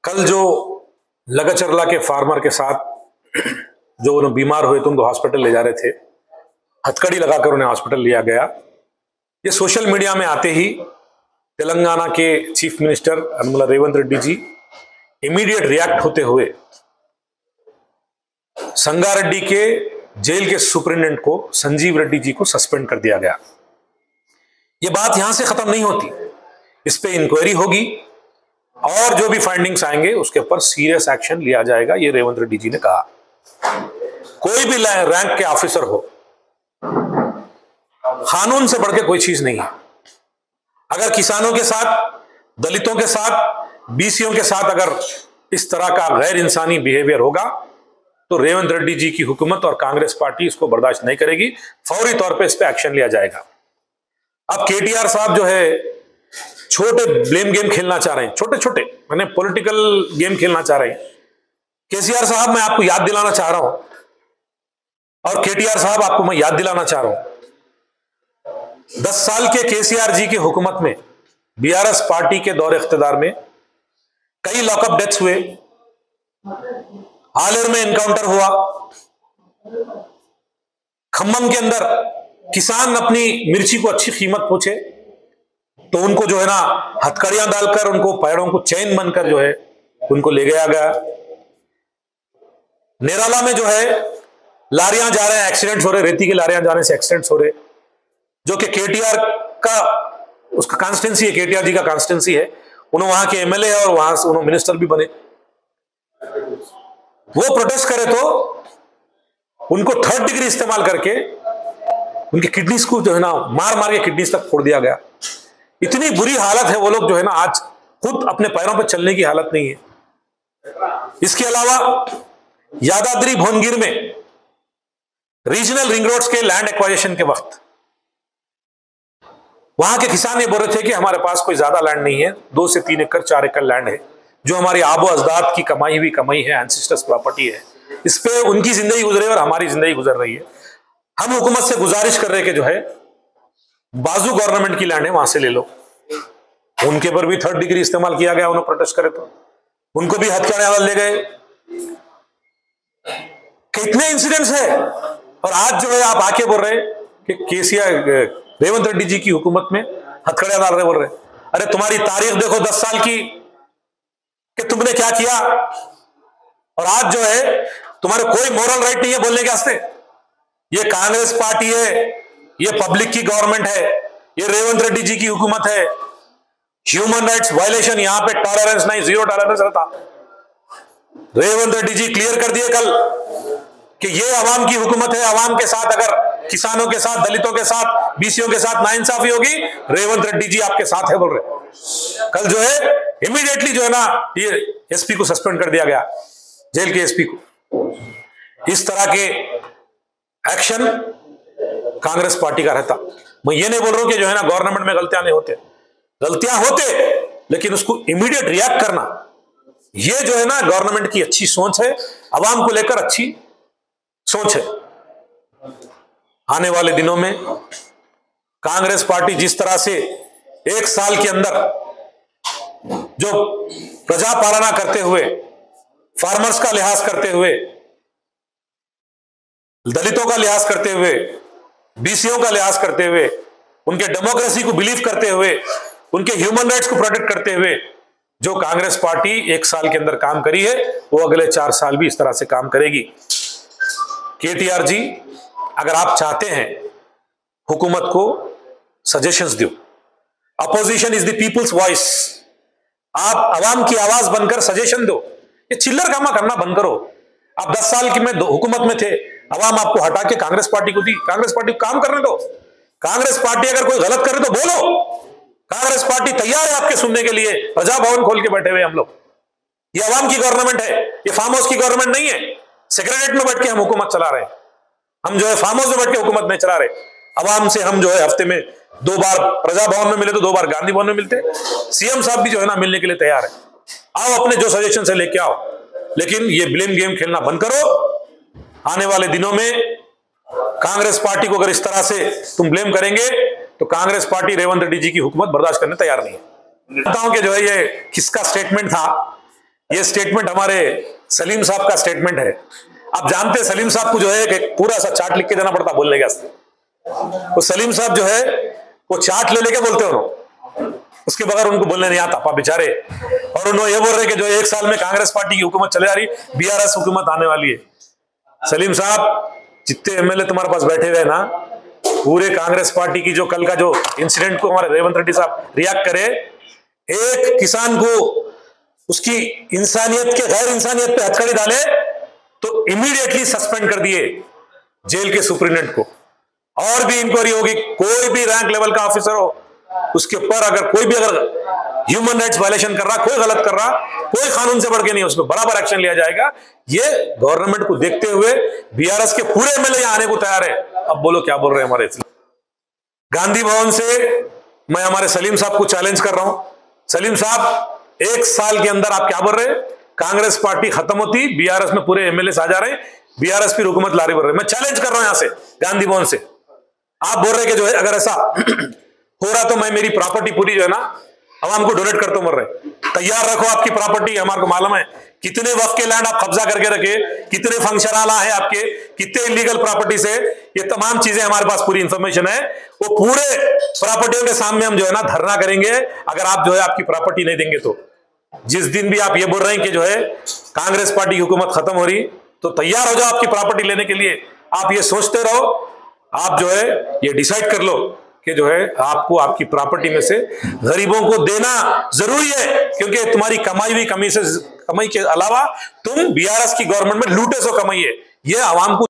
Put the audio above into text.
कल जो लगचरला के फार्मर के साथ जो उन्हें बीमार हुए तो उनको हॉस्पिटल ले जा रहे थे, हथकड़ी लगाकर उन्हें हॉस्पिटल लिया गया। ये सोशल मीडिया में आते ही तेलंगाना के chief minister Anumula Revanth Reddy ji immediate react होते हुए संगारेड्डी के जेल के सुपरिटेंडेंट को संजीव रेड्डी जी को सस्पेंड कर दिया गया। ये बात यहां से खत्म नहीं होती, इस पे इंक्वायरी होगी और जो भी फाइंडिंग्स आएंगे उसके ऊपर सीरियस एक्शन लिया जाएगा, ये रेवंत रेड्डी जी ने कहा। कोई भी रैंक के ऑफिसर हो, कानून से बढ़ के कोई चीज नहीं है। अगर किसानों के साथ, दलितों के साथ, बीसीओ के साथ अगर इस तरह का गैर इंसानी बिहेवियर होगा तो रेवंत रेड्डी जी की हुकूमत और कांग्रेस पार्टी इसको बर्दाश्त नहीं करेगी, फौरी तौर पे इस पे एक्शन लिया जाएगा। अब केटीआर साहब जो है छोटे ब्लेम गेम खेलना चाह रहे हैं, छोटे छोटे मैंने पॉलिटिकल गेम खेलना चाह रहे हैं। केसीआर साहब मैं आपको याद दिलाना चाह रहा हूं और केटीआर साहब आपको मैं याद दिलाना चाह रहा हूं, 10 साल के केसीआर जी की हुकूमत में बीआरएस पार्टी के दौर इख्तिदार में कई लॉकअप डेथ्स हुए, आलेर में एनकाउंटर हुआ, खम्मम के अंदर किसान अपनी मिर्ची को अच्छी कीमत पूछे तो उनको जो है ना हथकड़ियां डालकर उनको पैरों को चैन बनकर जो है उनको ले गया गया। नेराला में जो है लारियां जा रहे हैं, एक्सीडेंट्स हो रहे, रेती की लारियां जाने से एक्सीडेंट्स हो रहे, जो कि केटीआर का उसका कॉन्स्टिट्यूंसी है, केटीआर जी का कॉन्स्टिट्यूंसी है, उन्होंने वहां के एमएलए है और वहां से उन्होंने मिनिस्टर भी बने। वो प्रोटेस्ट करे तो उनको 3rd डिग्री इस्तेमाल करके उनकी किडनीज को जो है ना मार मार के किडनीज तक फोड़ दिया गया। इतनी बुरी हालत है, वो लोग जो है ना आज खुद अपने पैरों पर चलने की हालत नहीं है। इसके अलावा यादाद्री भुवनगिर में रीजनल रिंग रोड्स के लैंड एक्वाजिशन के वक्त वहां के किसान ये बोल रहे थे कि हमारे पास कोई ज्यादा लैंड नहीं है, 2 से 3 एकड़ 4 एकड़ लैंड है जो हमारी आबो अजदाद की कमाई हुई कमाई है, एंसेस्टर्स प्रॉपर्टी है, इस पे उनकी जिंदगी गुजरे और हमारी जिंदगी गुजर रही है। हम हुकूमत से गुजारिश कर रहे कि जो है बाजू गवर्नमेंट की लैंड है वहां से ले लो। उनके पर भी 3rd डिग्री इस्तेमाल किया गया, उन्होंने प्रोटेस्ट करे तो उनको भी हथकड़ियां ले गए। कितने इंसिडेंट्स है और आज जो है आप आके बोल रहे कि केसीआर रेवंत रेड्डी जी की हुकूमत में हथकड़ियां डाल रहे, बोल रहे अरे तुम्हारी तारीख देखो 10 साल की कि तुमने क्या किया, और आज जो है तुम्हारे कोई मोरल राइट नहीं है बोलने के वास्ते। ये कांग्रेस पार्टी है, ये पब्लिक की गवर्नमेंट है, ये रेवंत रेड्डी जी की हुकूमत है। ह्यूमन राइट्स वायलेशन यहां पे टॉलरेंस नहीं, 0 टॉलरेंस रहता। रेवंत रेड्डी जी क्लियर कर दिए कल कि ये अवाम की हुकूमत है, अवाम के साथ अगर किसानों के साथ, दलितों के साथ, बीसीओ के साथ नाइंसाफी होगी, रेवंत रेड्डी जी आपके साथ है बोल रहे। कल जो है इमीडिएटली जो है ना ये एसपी को सस्पेंड कर दिया गया, जेल के एसपी को। इस तरह के एक्शन कांग्रेस पार्टी का रहता। मैं ये नहीं बोल रहा हूं कि जो है ना गवर्नमेंट में गलतियां नहीं होते, गलतियां होते, लेकिन उसको इमीडिएट रिएक्ट करना, ये जो है ना गवर्नमेंट की अच्छी सोच है, अवाम को लेकर अच्छी सोच है। आने वाले दिनों में कांग्रेस पार्टी जिस तरह से 1 साल के अंदर जो प्रजा पालना करते हुए, फार्मर्स का लिहाज करते हुए, दलितों का लिहाज करते हुए, बीसीओ का लिहाज करते हुए, उनके डेमोक्रेसी को बिलीव करते हुए, उनके ह्यूमन राइट्स को प्रोटेक्ट करते हुए जो कांग्रेस पार्टी 1 साल के अंदर काम करी है, वो अगले 4 साल भी इस तरह से काम करेगी। केटीआर जी, अगर आप चाहते हैं हुकूमत को सजेशंस दो, opposition is the people's voice, आप अवाम की आवाज बनकर सजेशन दो। ये चिल्लर कामा करना बंद करो। आप 10 साल की में हुकूमत में थे, अवाम आपको हटा के कांग्रेस पार्टी को दी, कांग्रेस पार्टी को काम करने दो। कांग्रेस पार्टी अगर कोई गलत करे तो बोलो, कांग्रेस पार्टी तैयार है आपके सुनने के लिए। प्रजा भवन खोल के बैठे हुए हम लोग, ये अवाम की गवर्नमेंट है, ये फार्म हाउस की गवर्नमेंट नहीं है। सेक्रेटरीट में बैठ के हम हुकूमत चला रहे हैं, हम जो है फार्म हाउस में बैठ के हुकूमत नहीं चला रहे। अवाम से हम जो है हफ्ते में 2 बार प्रजा भवन में मिले तो 2 बार गांधी भवन में मिलते। सीएम साहब भी जो है ना मिलने के लिए तैयार है, आओ अपने जो सजेशन से लेके आओ, लेकिन ये ब्लेम गेम खेलना बंद करो। आने वाले दिनों में कांग्रेस पार्टी को अगर इस तरह से तुम ब्लेम करेंगे तो कांग्रेस पार्टी रेवंत रेड्डी जी की हुकूमत बर्दाश्त करने तैयार नहीं है। जानता हूं कि जो है ये किसका स्टेटमेंट था ये स्टेटमेंट हमारे सलीम साहब का स्टेटमेंट है। आप जानते हैं सलीम साहब को जो है एक पूरा सा चार्ट लिख के देना पड़ता बोलने के वास्ते। वो सलीम साहब जो है वो चार्ट ले लेके बोलते हो, उसके बगैर उनको बोलने नहीं आता बेचारे। और उन्होंने ये बोल रहे कि जो 1 साल में कांग्रेस पार्टी की हुकूमत चले जा रही, बीआरएस हुकूमत आने वाली है। सलीम साहब, जितने एमएलए तुम्हारे पास बैठे हुए ना, पूरे कांग्रेस पार्टी की जो कल का जो इंसिडेंट को हमारे रेवंत रेड्डी साहब रिएक्ट करे, एक किसान को उसकी इंसानियत के गैर इंसानियत पे हथकड़ी डाले तो इमीडिएटली सस्पेंड कर दिए जेल के सुप्रिंटेंडेंट को। और भी इंक्वायरी होगी, कोई भी रैंक लेवल का ऑफिसर हो उसके ऊपर अगर कोई भी अगर ह्यूमन राइट्स वायलेशन कर रहा, कोई गलत कर रहा, कोई कानून से बढ़ के नहीं, उस पर बराबर एक्शन लिया जाएगा। ये गवर्नमेंट को देखते हुए बीआरएस के पूरे एमएलए यहां आने को तैयार है। अब बोलो क्या बोल रहे हैं हमारे गांधी भवन से। मैं हमारे सलीम साहब को चैलेंज कर रहा हूं, सलीम साहब 1 साल के अंदर आप क्या बोल रहे हैं, कांग्रेस पार्टी खत्म होती, बीआरएस में पूरे एमएलए आ जा रहे, बीआरएस फिर हुकूमत ला रही बोल रहे। मैं चैलेंज कर रहा हूं यहां से गांधी भवन से। आप बोल रहे कि जो है अगर ऐसा हो रहा तो मैं मेरी प्रॉपर्टी पूरी जो है ना आवाम को डोनेट करते मर रहे। तैयार रखो आपकी प्रॉपर्टी, हमारे को मालूम है कितने वक्त के लैंड आप कब्जा करके रखे, कितने फंक्शन आला है आपके, कितने इलीगल प्रॉपर्टी से, ये तमाम चीजें हमारे पास पूरी इंफॉर्मेशन है। वो पूरे प्रॉपर्टियों के सामने हम जो है ना धरना करेंगे अगर आप जो है आपकी प्रॉपर्टी नहीं देंगे तो। जिस दिन भी आप ये बोल रहे हैं कि जो है कांग्रेस पार्टी की हुकूमत खत्म हो रही, तो तैयार हो जाओ आपकी प्रॉपर्टी लेने के लिए। आप ये सोचते रहो, आप जो है ये डिसाइड कर लो कि जो है आपको आपकी प्रॉपर्टी में से गरीबों को देना जरूरी है, क्योंकि तुम्हारी कमाई हुई कमाई के अलावा तुम बीआरएस की गवर्नमेंट में लूटे सो कमाई है। ये आवाम को